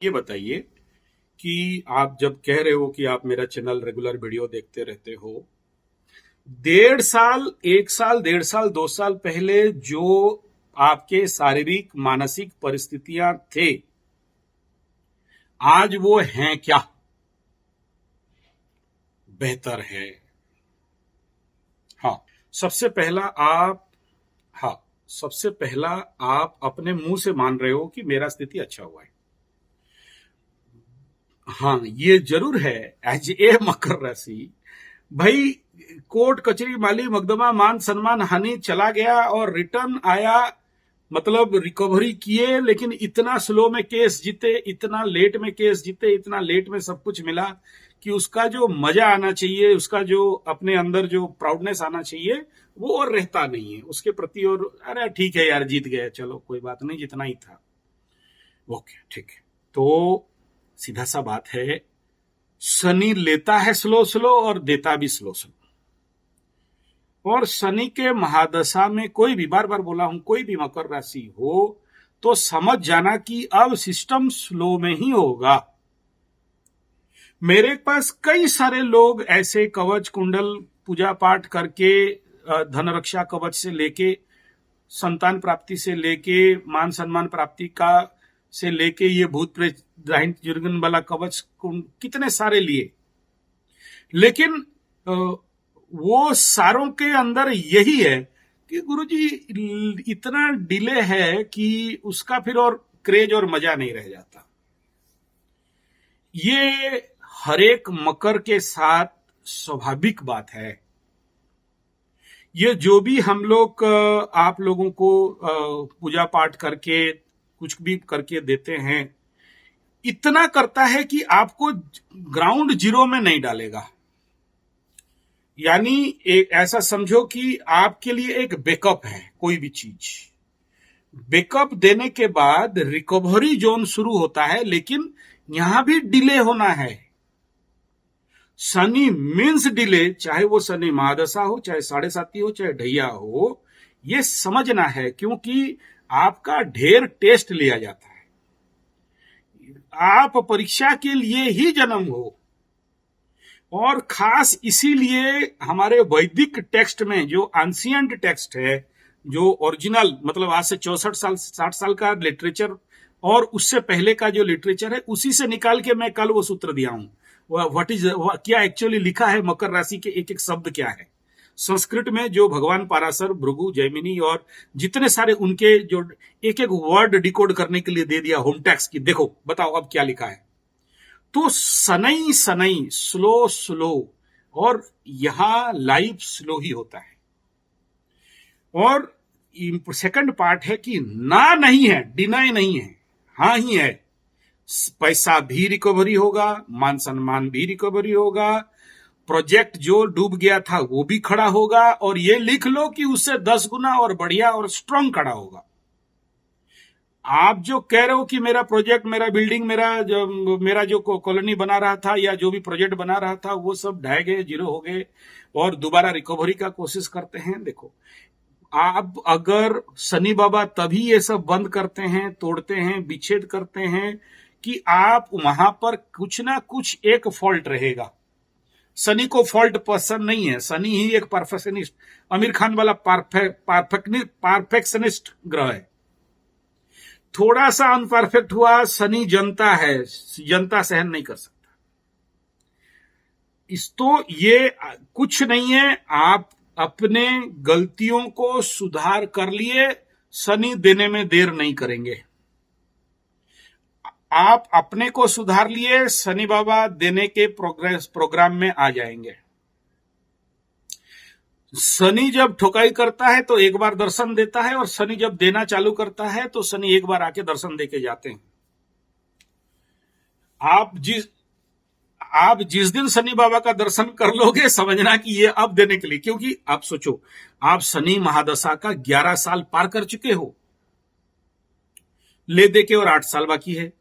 ये बताइए कि आप जब कह रहे हो कि आप मेरा चैनल रेगुलर वीडियो देखते रहते हो, 1.5 साल, 1 साल, 1.5 साल, 2 साल पहले जो आपके शारीरिक मानसिक परिस्थितियां थे, आज वो हैं क्या? बेहतर है। हाँ। सबसे पहला आप हाँ, सबसे पहला आप अपने मुंह से मान रहे हो कि मेरा स्थिति अच्छा हुआ है। हाँ, ये जरूर है। एज ए मकर राशि, भाई, कोर्ट कचहरी माली मुकदमा मान सम्मान हानि चला गया और रिटर्न आया, मतलब रिकवरी किए, लेकिन इतना स्लो में केस जीते, इतना लेट में केस जीते, इतना लेट में सब कुछ मिला कि उसका जो मजा आना चाहिए, उसका जो अपने अंदर जो प्राउडनेस आना चाहिए, वो और रहता नहीं है उसके प्रति। और अरे ठीक है यार, जीत गए, चलो कोई बात नहीं, जितना ही था। ओके, ठीक है। तो सीधा सा बात है, शनि लेता है स्लो स्लो और देता भी स्लो स्लो। और शनि के महादशा में कोई भी, बार बार बोला हूं, कोई भी मकर राशि हो तो समझ जाना कि अब सिस्टम स्लो में ही होगा। मेरे पास कई सारे लोग ऐसे कवच कुंडल पूजा पाठ करके, धन रक्षा कवच से लेके, संतान प्राप्ति से लेके, मान सम्मान प्राप्ति का से लेके, ये भूत प्रेत दाहिन जुर्गन वाला कवच कितने सारे लिए, लेकिन वो सारों के अंदर यही है कि गुरुजी इतना डिले है कि उसका फिर और क्रेज और मजा नहीं रह जाता। ये हरेक मकर के साथ स्वाभाविक बात है। ये जो भी हम लोग आप लोगों को पूजा पाठ करके कुछ भी करके देते हैं, इतना करता है कि आपको ग्राउंड जीरो में नहीं डालेगा। यानी एक ऐसा समझो कि आपके लिए एक बैकअप है कोई भी चीज। बैकअप देने के बाद रिकवरी जोन शुरू होता है, लेकिन यहां भी डिले होना है। शनि मीन्स डिले, चाहे वो शनि महादशा हो, चाहे 7.5 हो, चाहे ढैया हो, ये समझना है, क्योंकि आपका ढेर टेस्ट लिया जाता है। आप परीक्षा के लिए ही जन्म हो, और खास इसीलिए हमारे वैदिक टेक्स्ट में जो एंशिएंट टेक्स्ट है, जो ओरिजिनल, मतलब आज से 64 साल 60 साल का लिटरेचर और उससे पहले का जो लिटरेचर है, उसी से निकाल के मैं कल वो सूत्र दिया हूं। व्हाट इज, क्या एक्चुअली लिखा है, मकर राशि के एक एक शब्द क्या है। संस्कृत में जो भगवान पाराशर, भृगु, जैमिनी और जितने सारे उनके जो एक एक वर्ड डिकोड करने के लिए दे दिया होम टैक्स की, देखो बताओ अब क्या लिखा है। तो सनई सनई, स्लो स्लो, और यहां लाइफ स्लो ही होता है। और सेकंड पार्ट है कि ना नहीं है, डिनाई नहीं है, हाँ ही है। पैसा भी रिकवरी होगा, मान सम्मान भी रिकवरी होगा, प्रोजेक्ट जो डूब गया था वो भी खड़ा होगा, और ये लिख लो कि उससे 10 गुना और बढ़िया और स्ट्रांग खड़ा होगा। आप जो कह रहे हो कि मेरा प्रोजेक्ट, मेरा बिल्डिंग, मेरा जो कॉलोनी बना रहा था या जो भी प्रोजेक्ट बना रहा था, वो सब ढह गए, जीरो हो गए, और दोबारा रिकवरी का कोशिश करते हैं। देखो, आप अगर शनि बाबा तभी ये सब बंद करते हैं, तोड़ते हैं, विच्छेद करते हैं कि आप वहां पर कुछ ना कुछ एक फॉल्ट रहेगा। शनि को फॉल्ट पसंद नहीं है, शनि ही एक परफेक्शनिस्ट, आमिर खान वाला परफेक्शनिस्ट ग्रह है। थोड़ा सा अनपरफेक्ट हुआ, शनि जनता है, जनता सहन नहीं कर सकता। इस तो ये कुछ नहीं है, आप अपने गलतियों को सुधार कर लिए, शनि देने में देर नहीं करेंगे। आप अपने को सुधार लिए, शनि बाबा देने के प्रोग्राम में आ जाएंगे। शनि जब ठोकाई करता है तो एक बार दर्शन देता है, और शनि जब देना चालू करता है तो शनि एक बार आके दर्शन देके जाते हैं। आप जिस दिन शनि बाबा का दर्शन कर लोगे, समझना कि ये अब देने के लिए, क्योंकि आप सोचो, आप शनि महादशा का 11 साल पार कर चुके हो, ले दे के, और 8 साल बाकी है।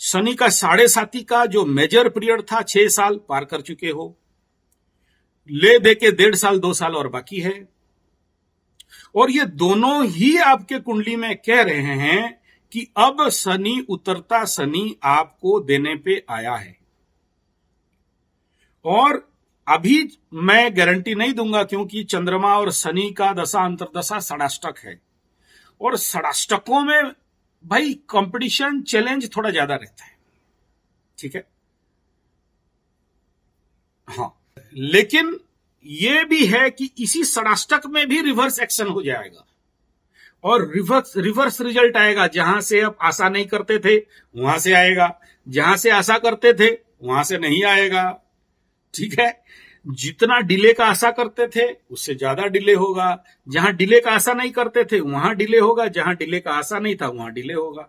शनि का 7.5 का जो मेजर पीरियड था, 6 साल पार कर चुके हो, ले दे के 1.5 साल 2 साल और बाकी है। और ये दोनों ही आपके कुंडली में कह रहे हैं कि अब शनि उतरता शनि आपको देने पे आया है। और अभी मैं गारंटी नहीं दूंगा क्योंकि चंद्रमा और शनि का दशा अंतर्दशा षडाष्टक है, और षडाष्टकों में भाई कंपटीशन चैलेंज थोड़ा ज्यादा रहता है, ठीक है। हाँ, लेकिन ये भी है कि इसी षडाष्टक में भी रिवर्स एक्शन हो जाएगा और रिवर्स रिजल्ट आएगा। जहां से आप आशा नहीं करते थे वहां से आएगा, जहां से आशा करते थे वहां से नहीं आएगा, ठीक है। जितना डिले का आशा करते थे उससे ज्यादा डिले होगा, जहां डिले का आशा नहीं करते थे वहां डिले होगा, जहां डिले का आशा नहीं था वहां डिले होगा।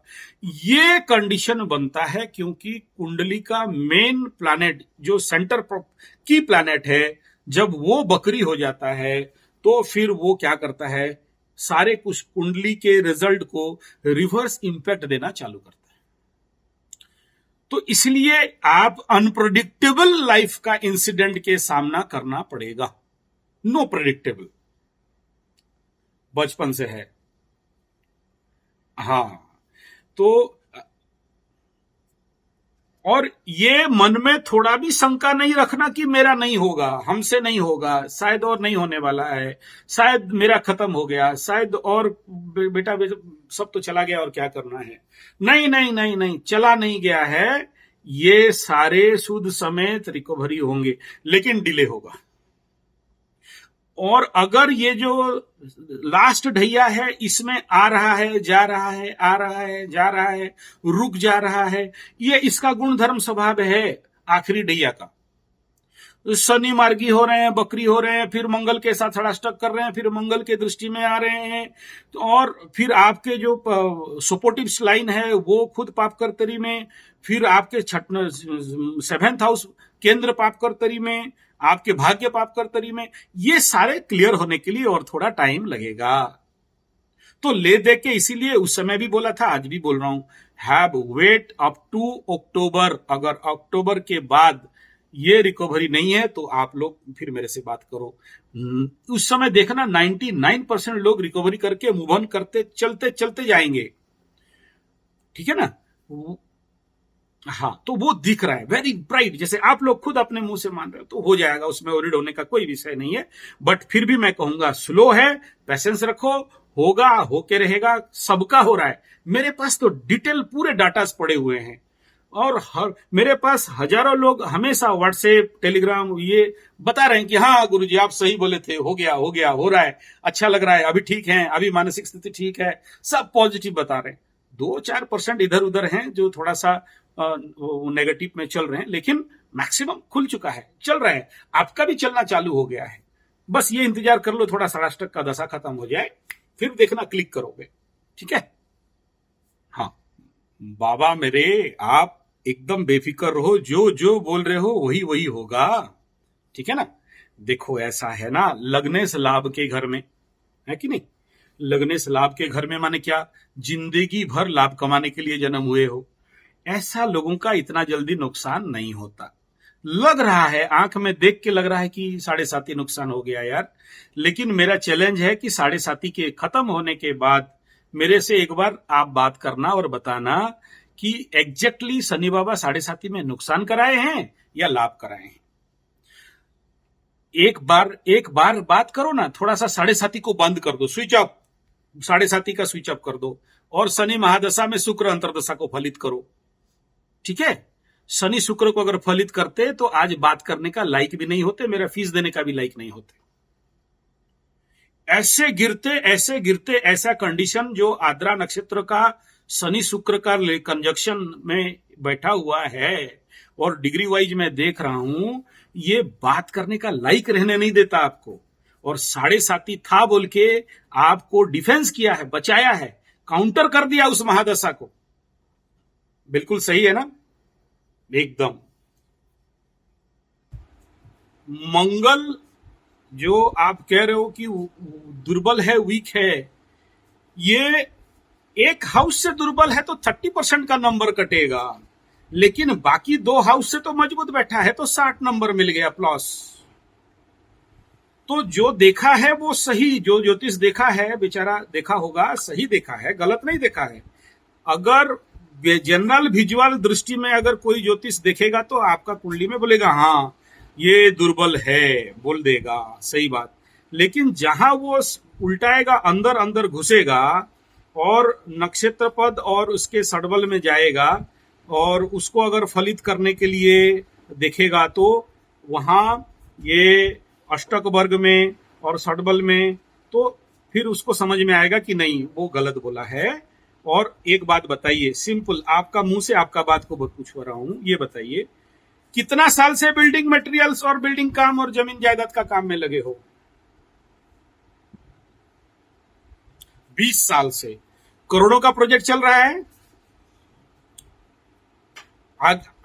ये कंडीशन बनता है क्योंकि कुंडली का मेन प्लैनेट जो सेंटर की प्लैनेट है, जब वो बकरी हो जाता है तो फिर वो क्या करता है, सारे कुछ कुंडली के रिजल्ट को रिवर्स इंपैक्ट देना चालू करता है। तो इसलिए आप अनप्रेडिक्टेबल लाइफ का इंसिडेंट के सामना करना पड़ेगा। नो प्रेडिक्टेबल बचपन से है। हाँ, तो और ये मन में थोड़ा भी शंका नहीं रखना कि मेरा नहीं होगा, हमसे नहीं होगा, शायद और नहीं होने वाला है, शायद मेरा खत्म हो गया, शायद और बेटा सब तो चला गया और क्या करना है। नहीं नहीं नहीं नहीं, चला नहीं गया है, ये सारे सूद समेत रिकवरी होंगे, लेकिन डिले होगा। और अगर ये जो लास्ट ढैया है इसमें आ रहा है जा रहा है, आ रहा है जा रहा है, रुक जा रहा है, ये इसका गुणधर्म स्वभाव है आखिरी ढैया का। शनि मार्गी हो रहे हैं, बकरी हो रहे हैं, फिर मंगल के साथ षडाष्टक कर रहे हैं, फिर मंगल के दृष्टि में आ रहे हैं, तो और फिर आपके जो सपोर्टिव लाइन है वो खुद पापकर्तरी में, फिर आपके 7th हाउस केंद्र पापकर्तरी में, आपके भाग्य पापकर्तरी में, ये सारे क्लियर होने के लिए और थोड़ा टाइम लगेगा। तो ले दे के इसीलिए उस समय भी बोला था, आज भी बोल रहा हूं, हैव वेट अप टू अक्टूबर। अगर अक्टूबर के बाद ये रिकवरी नहीं है तो आप लोग फिर मेरे से बात करो। उस समय देखना 99% लोग रिकवरी करके मूव ऑन करते चलते चलते जाएंगे, ठीक है ना। हाँ, तो वो दिख रहा है वेरी ब्राइट, जैसे आप लोग खुद अपने मुंह से मान रहे हो, तो हो जाएगा, उसमें ओरिड होने का कोई विषय नहीं है। बट फिर भी मैं कहूंगा स्लो है, पेशेंस रखो, होगा, होके रहेगा, सबका हो रहा है। मेरे पास तो डिटेल पूरे डाटास पड़े हुए हैं, और मेरे पास हजारों लोग हमेशा व्हाट्सएप टेलीग्राम ये बता रहे हैं कि हाँ गुरुजी आप सही बोले थे, हो गया हो गया, हो रहा है, अच्छा लग रहा है, अभी ठीक है, अभी मानसिक स्थिति ठीक है, सब पॉजिटिव बता रहे हैं। 2-4% इधर उधर हैं जो थोड़ा सा नेगेटिव में चल रहे हैं, लेकिन मैक्सिमम खुल चुका है, चल रहा है, आपका भी चलना चालू हो गया है। बस ये इंतजार कर लो थोड़ा षडाष्टक का दशा खत्म हो जाए, फिर देखना क्लिक करोगे, ठीक है। हाँ बाबा मेरे, आप एकदम बेफिक्र रहो, जो जो बोल रहे हो वही वही होगा, ठीक है ना। देखो ऐसा है ना, लग्नेश लाभ के घर में है कि नहीं, लग्नेश लाभ के घर में माने क्या, जिंदगी भर लाभ कमाने के लिए जन्म हुए हो, ऐसा लोगों का इतना जल्दी नुकसान नहीं होता। लग रहा है, आंख में देख के लग रहा है कि 7.5 नुकसान हो गया यार, लेकिन मेरा चैलेंज है कि 7.5 के खत्म होने के बाद मेरे से एक बार आप बात करना और बताना कि एग्जैक्टली शनि बाबा 7.5 में नुकसान कराए हैं या लाभ कराए हैं। एक बार बात करो ना, थोड़ा सा 7.5 को बंद कर दो, स्विच ऑफ, 7.5 का स्विच ऑफ कर दो, और शनि महादशा में शुक्र अंतर्दशा को फलित करो, ठीक है। शनि शुक्र को अगर फलित करते तो आज बात करने का लायक भी नहीं होते, मेरा फीस देने का भी लायक नहीं होते। ऐसे गिरते ऐसा कंडीशन जो आद्रा नक्षत्र का शनि शुक्र का कंजक्शन में बैठा हुआ है, और डिग्री वाइज मैं देख रहा हूं, ये बात करने का लायक रहने नहीं देता आपको। और 7.5 था बोल के आपको डिफेंस किया है, बचाया है, काउंटर कर दिया उस महादशा को। बिल्कुल सही है ना, एकदम। मंगल जो आप कह रहे हो कि दुर्बल है, वीक है, ये एक हाउस से दुर्बल है तो 30% का नंबर कटेगा, लेकिन बाकी 2 हाउस से तो मजबूत बैठा है, तो 60 नंबर मिल गया प्लस। तो जो देखा है वो सही, जो ज्योतिष देखा है बेचारा देखा होगा, सही देखा है, गलत नहीं देखा है। अगर जनरल विजुअल दृष्टि में अगर कोई ज्योतिष देखेगा तो आपका कुंडली में बोलेगा हाँ ये दुर्बल है, बोल देगा, सही बात। लेकिन जहां वो उल्टाएगा, अंदर अंदर घुसेगा और नक्षत्र पद और उसके षडबल में जाएगा और उसको अगर फलित करने के लिए देखेगा तो वहां ये अष्टक वर्ग में और षडबल में, तो फिर उसको समझ में आएगा कि नहीं वो गलत बोला है। और एक बात बताइए, सिंपल, आपका मुंह से आपका बात को बहुत पूछ रहा हूं, ये बताइए कितना साल से बिल्डिंग मटेरियल्स और बिल्डिंग काम और जमीन जायदाद का काम में लगे हो? 20 साल से। करोड़ों का प्रोजेक्ट चल रहा है,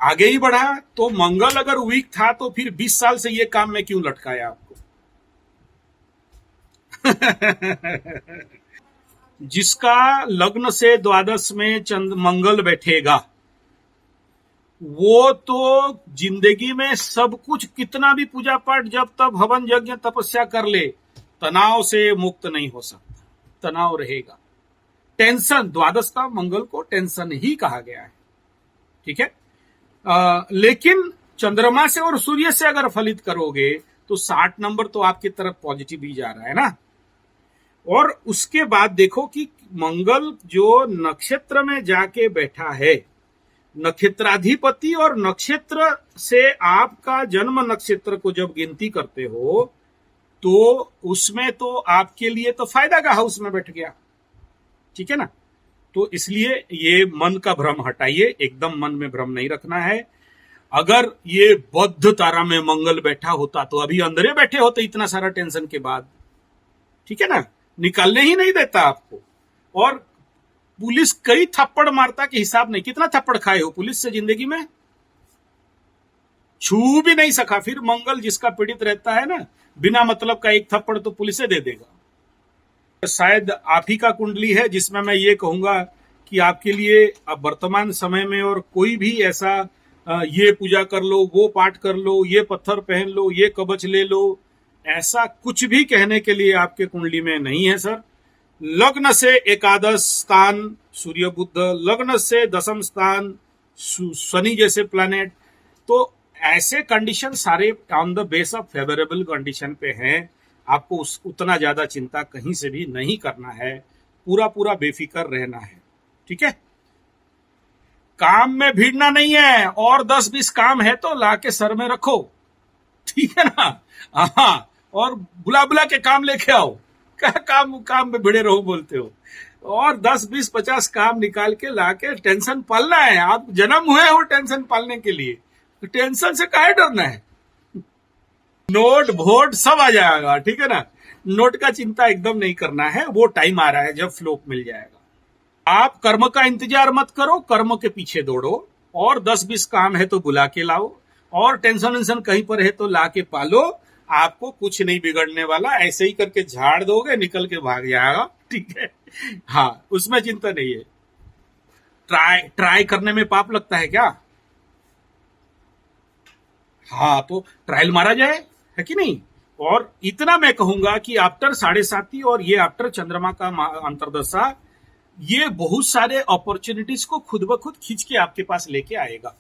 आगे ही बढ़ा। तो मंगल अगर वीक था तो फिर 20 साल से ये काम में क्यों लटकाया आपको? जिसका लग्न से द्वादश में मंगल बैठेगा वो तो जिंदगी में सब कुछ, कितना भी पूजा पाठ जब तब हवन यज्ञ तपस्या कर ले, तनाव से मुक्त नहीं हो सकता, तनाव रहेगा। टेंशन, द्वादश का मंगल को टेंशन ही कहा गया है, ठीक है। लेकिन चंद्रमा से और सूर्य से अगर फलित करोगे तो 60 नंबर तो आपकी तरफ पॉजिटिव ही जा रहा है ना। और उसके बाद देखो कि मंगल जो नक्षत्र में जाके बैठा है, नक्षत्राधिपति, और नक्षत्र से आपका जन्म नक्षत्र को जब गिनती करते हो तो उसमें तो आपके लिए तो फायदा का हाउस में बैठ गया, ठीक है ना। तो इसलिए ये मन का भ्रम हटाइए, एकदम मन में भ्रम नहीं रखना है। अगर ये बद्ध तारा में मंगल बैठा होता तो अभी अंदर बैठे होते इतना सारा टेंशन के बाद, ठीक है ना, निकालने ही नहीं देता आपको। और पुलिस कई थप्पड़ मारता कि हिसाब नहीं, कितना थप्पड़ खाए हो पुलिस से जिंदगी में? छू भी नहीं सका। फिर मंगल जिसका पीड़ित रहता है ना, बिना मतलब का एक थप्पड़ तो पुलिस से दे देगा। शायद आप ही का कुंडली है जिसमें मैं ये कहूंगा कि आपके लिए अब वर्तमान समय में और कोई भी ऐसा ये पूजा कर लो, वो पाठ कर लो, ये पत्थर पहन लो, ये कवच ले लो, ऐसा कुछ भी कहने के लिए आपके कुंडली में नहीं है सर। लग्न से एकादश स्थान सूर्य बुध, लग्न से दशम स्थान शनि जैसे प्लैनेट, तो ऐसे कंडीशन सारे on the base of favourable condition पे हैं। आपको उतना ज्यादा चिंता कहीं से भी नहीं करना है, पूरा पूरा बेफिक्र रहना है, ठीक है। काम में भिड़ना नहीं है, और 10-20 काम है तो लाके सर में रखो, ठीक है ना। हाँ, और बुला बुला के काम लेके आओ, क्या काम में भिड़े रहो बोलते हो। और 10-20-50 काम निकाल के लाके टेंशन पालना है। आप जन्म हुए हो टेंशन पालने के लिए, तो टेंशन से काहे डरना है। नोट वोट सब आ जाएगा, ठीक है ना। नोट का चिंता एकदम नहीं करना है, वो टाइम आ रहा है जब फ्लो मिल जाएगा। आप कर्म का इंतजार मत करो, कर्म के पीछे दौड़ो, और 10-20 काम है तो बुला के लाओ, और टेंशन कहीं पर है तो ला के पालो। आपको कुछ नहीं बिगड़ने वाला, ऐसे ही करके झाड़ दोगे, निकल के भाग जाएगा, ठीक है। हाँ, उसमें चिंता नहीं है। ट्राई करने में पाप लगता है क्या? हाँ, तो ट्रायल मारा जाए, है कि नहीं। और इतना मैं कहूंगा कि आफ्टर 7.5 और ये आफ्टर चंद्रमा का अंतर्दशा, ये बहुत सारे अपॉर्चुनिटीज को खुद ब खुद खींच के आपके पास लेके आएगा।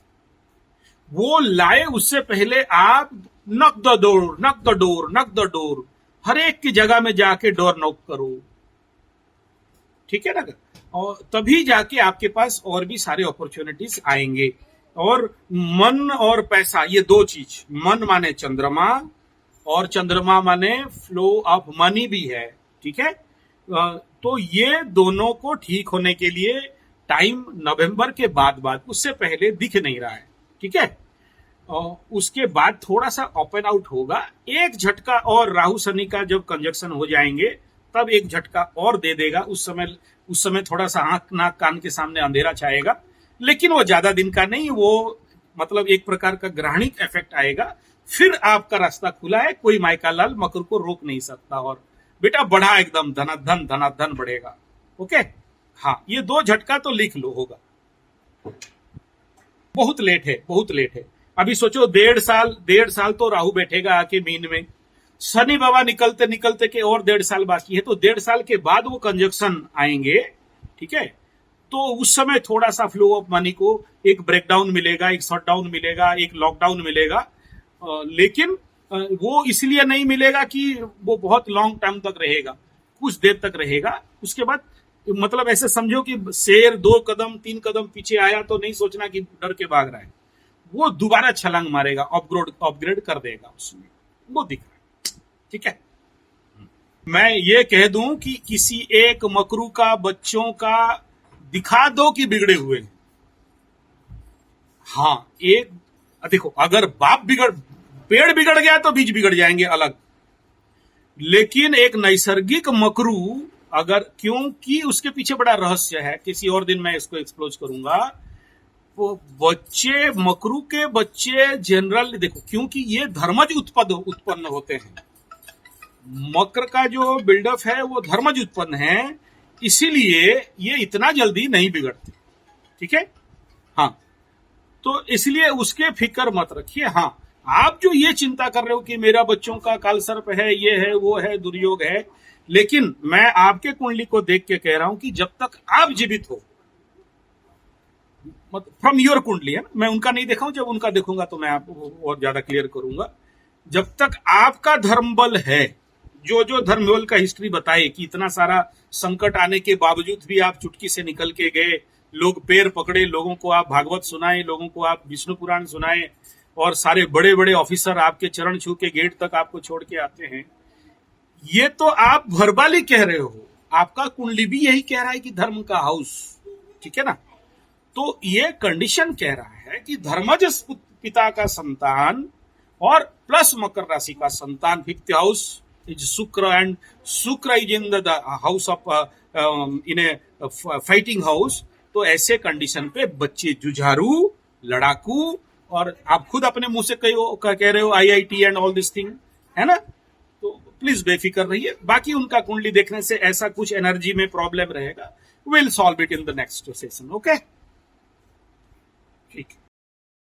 वो लाए उससे पहले आप knock the door, knock the door, knock the door, हर एक की जगह में जाके डोर नॉक करो, ठीक है ना। और तभी जाके आपके पास और भी सारे अपॉर्चुनिटीज आएंगे। और मन और पैसा, ये दो चीज, मन माने चंद्रमा और चंद्रमा माने फ्लो ऑफ मनी भी है, ठीक है। तो ये दोनों को ठीक होने के लिए टाइम नवंबर के बाद, उससे पहले दिख नहीं रहा है, ठीक है। उसके बाद थोड़ा सा अप एंड आउट होगा, एक झटका, और राहु शनि का जब कंजक्शन हो जाएंगे तब एक झटका और दे देगा। उस समय थोड़ा सा आंख नाक कान के सामने अंधेरा छाएगा, लेकिन वो ज्यादा दिन का नहीं, वो मतलब एक प्रकार का ग्रहणिक इफेक्ट आएगा। फिर आपका रास्ता खुला है, कोई माइका लाल मकर को रोक नहीं सकता। और बेटा बढ़ा एकदम धनाधन बढ़ेगा, ओके। हाँ, ये 2 झटका तो लिख लो, होगा। बहुत लेट है, बहुत लेट है। अभी सोचो 1.5 साल तो राहु बैठेगा आके मीन में, शनि बाबा निकलते निकलते के और 1.5 साल बाकी है, तो 1.5 साल के बाद वो कंजक्शन आएंगे, ठीक है। तो उस समय थोड़ा सा फ्लो ऑफ मनी को एक ब्रेकडाउन मिलेगा, एक शटडाउन मिलेगा, एक लॉकडाउन मिलेगा, लेकिन वो इसलिए नहीं मिलेगा कि वो बहुत लॉन्ग टर्म तक रहेगा, कुछ देर तक रहेगा। उसके बाद मतलब ऐसे समझो कि शेर 2 कदम 3 कदम पीछे आया तो नहीं सोचना कि डर के भाग रहा है, वो दोबारा छलांग मारेगा, अपग्रेड कर देगा उसमें, वो दिख रहा है। ठीक है, मैं ये कह दूं कि किसी एक मकरू का बच्चों का दिखा दो कि बिगड़े हुए हैं। हाँ, एक देखो, अगर पेड़ बिगड़ गया तो बीज बिगड़ जाएंगे अलग, लेकिन एक नैसर्गिक मकरू अगर, क्योंकि उसके पीछे बड़ा रहस्य है, किसी और दिन मैं इसको एक्सप्लोज करूंगा। वो बच्चे, मकरू के बच्चे जनरल देखो, क्योंकि ये धर्मज उत्पन्न होते हैं, मकर का जो बिल्डअप है वो धर्मज उत्पन्न है, इसीलिए ये इतना जल्दी नहीं बिगड़ते। ठीक है, हाँ, तो इसलिए उसके फिक्र मत रखिए। हाँ, आप जो ये चिंता कर रहे हो कि मेरा बच्चों का कालसर्प है, ये है, वो है, दुर्योग है, लेकिन मैं आपके कुंडली को देख के कह रहा हूं कि जब तक आप जीवित हो, फ्रॉम योर कुंडली है, मैं उनका नहीं देखा हूं, जब उनका देखूंगा तो मैं आपको और ज्यादा क्लियर करूंगा। जब तक आपका धर्म बल है, जो जो धर्म बल का हिस्ट्री बताए कि इतना सारा संकट आने के बावजूद भी आप चुटकी से निकल के गए, लोग पैर पकड़े, लोगों को आप भागवत सुनाए, लोगों को आप विष्णु पुराण सुनाए, और सारे बड़े बड़े ऑफिसर आपके चरण छू के गेट तक आपको छोड़ के आते हैं। ये तो आप भरबाली कह रहे हो, आपका कुंडली भी यही कह रहा है कि धर्म का हाउस, ठीक है ना। तो ये कंडीशन कह रहा है कि धर्मज पिता का संतान और प्लस मकर राशि का संतान, फिफ्थ हाउस इज शुक्र, एंड शुक्र is in the house of in A fighting house. तो ऐसे कंडीशन पे बच्चे जुझारू, लड़ाकू, और आप खुद अपने मुंह से कह रहे हो IIT and all this thing, है ना। तो प्लीज बेफिक्र रहिए। बाकी उनका कुंडली देखने से ऐसा कुछ एनर्जी में प्रॉब्लम रहेगा, will solve it in the next session. Okay, ठीक।